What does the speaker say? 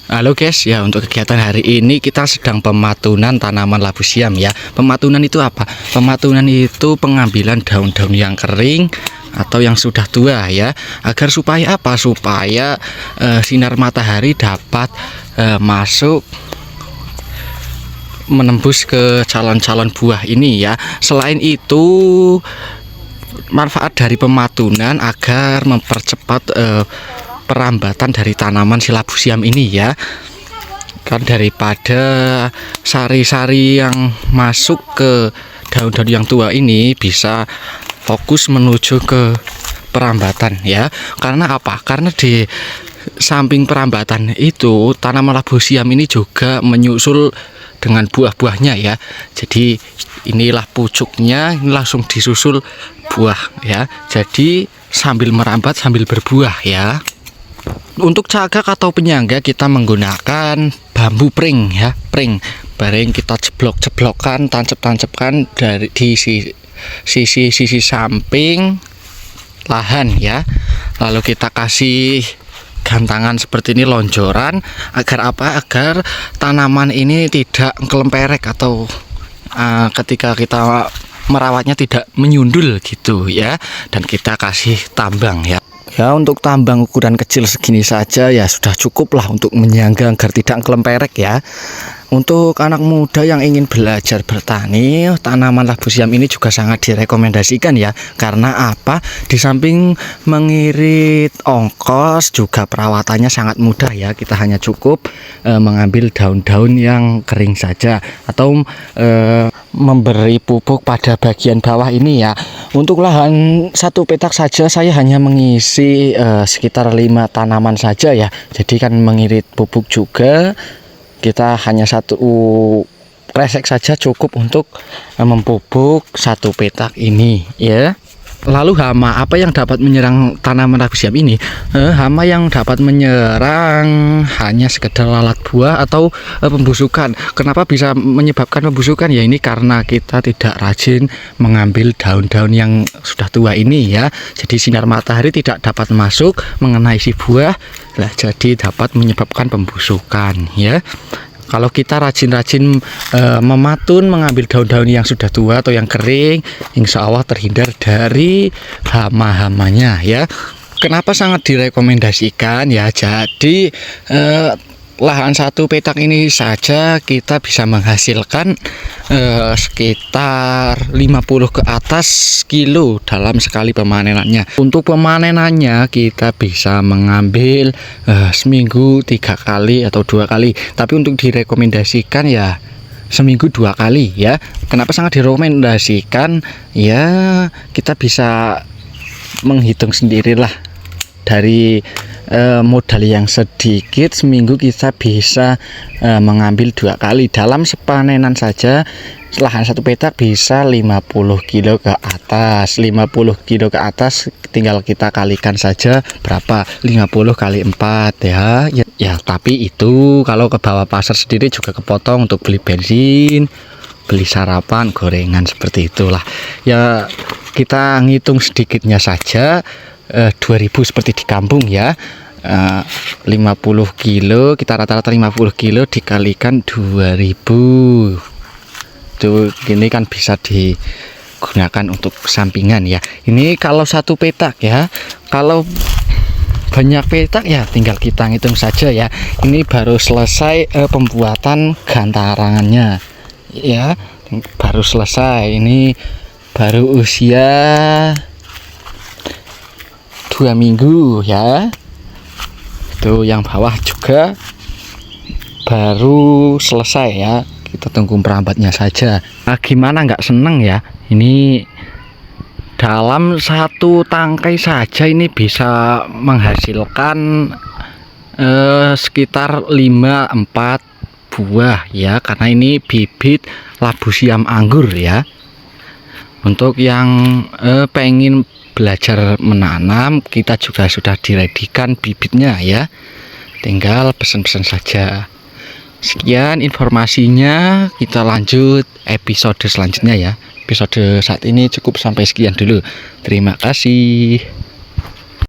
Halo guys, ya untuk kegiatan hari ini kita sedang pematunan tanaman labu siam ya. Pematunan itu apa? Pematunan itu pengambilan daun-daun yang kering atau yang sudah tua ya. Agar supaya apa? Supaya sinar matahari dapat masuk menembus ke calon-calon buah ini ya. Selain itu manfaat dari pematunan agar mempercepat perambatan dari tanaman si labu siam ini ya, kan daripada sari-sari yang masuk ke daun-daun yang tua ini bisa fokus menuju ke perambatan ya. Karena apa? Karena di samping perambatan itu tanaman labu siam ini juga menyusul dengan buah-buahnya ya. Jadi inilah pucuknya, ini langsung disusul buah ya. Jadi sambil merambat sambil berbuah ya. Untuk cagak atau penyangga kita menggunakan bambu pring ya, pring. Bareng kita jeblok-jeblokkan, tancap-tancapkan dari di sisi samping lahan ya. Lalu kita kasih gantangan seperti ini, lonjoran, agar apa? Agar tanaman ini tidak kelemperek atau ketika kita merawatnya tidak menyundul gitu ya. Dan kita kasih tambang ya. Ya, untuk tambang ukuran kecil segini saja ya sudah cukup lah untuk menyangga agar tidak kelemperek ya. Untuk anak muda yang ingin belajar bertani, tanaman labu siam ini juga sangat direkomendasikan ya. Karena apa? Di samping mengirit ongkos, juga perawatannya sangat mudah ya. Kita hanya cukup mengambil daun-daun yang kering saja atau memberi pupuk pada bagian bawah ini ya. Untuk lahan satu petak saja saya hanya mengisi sekitar 5 tanaman saja ya. Jadi kan mengirit pupuk juga, kita hanya satu kresek saja cukup untuk memupuk satu petak ini ya. Lalu hama apa yang dapat menyerang tanaman labu siam ini? Hama yang dapat menyerang hanya sekedar lalat buah atau pembusukan. Kenapa bisa menyebabkan pembusukan? Ya ini karena kita tidak rajin mengambil daun-daun yang sudah tua ini ya. Jadi sinar matahari tidak dapat masuk mengenai si buah, nah, jadi dapat menyebabkan pembusukan ya. Kalau kita rajin-rajin mematun, mengambil daun-daun yang sudah tua atau yang kering, insya Allah terhindar dari hama-hamanya ya. Kenapa sangat direkomendasikan ya? Jadi lahan satu petak ini saja kita bisa menghasilkan sekitar 50 ke atas kilo dalam sekali pemanenannya. Untuk pemanenannya kita bisa mengambil seminggu 3 kali atau 2 kali. Tapi untuk direkomendasikan ya seminggu 2 kali ya. Kenapa sangat direkomendasikan? Ya kita bisa menghitung sendirilah dari modal yang sedikit, seminggu kita bisa mengambil 2 kali. Dalam sepanenan saja lahan satu petak bisa 50 kilo ke atas. 50 kilo ke atas tinggal kita kalikan saja berapa, 50 kali 4 ya. Ya tapi itu kalau ke bawah pasar sendiri juga kepotong untuk beli bensin, beli sarapan, gorengan, seperti itulah ya. Kita ngitung sedikitnya saja 2000 seperti di kampung ya. 50 kilo kita rata-rata 50 kilo dikalikan 2000 itu gini kan bisa digunakan untuk sampingan ya. Ini kalau satu petak ya. Kalau banyak petak ya tinggal kita ngitung saja ya. Ini baru selesai pembuatan gantarangannya ya, baru selesai. Ini baru usia 2 minggu ya. Itu yang bawah juga baru selesai ya. Kita tunggu merambatnya saja. Nah, gimana nggak seneng ya? Ini dalam satu tangkai saja ini bisa menghasilkan sekitar 5-4 buah ya. Karena ini bibit labu siam anggur ya. Untuk yang pengen belajar menanam, kita juga sudah diredikan bibitnya ya, tinggal pesan-pesan saja. Sekian informasinya, kita lanjut episode selanjutnya ya. Episode saat ini cukup sampai sekian dulu. Terima kasih.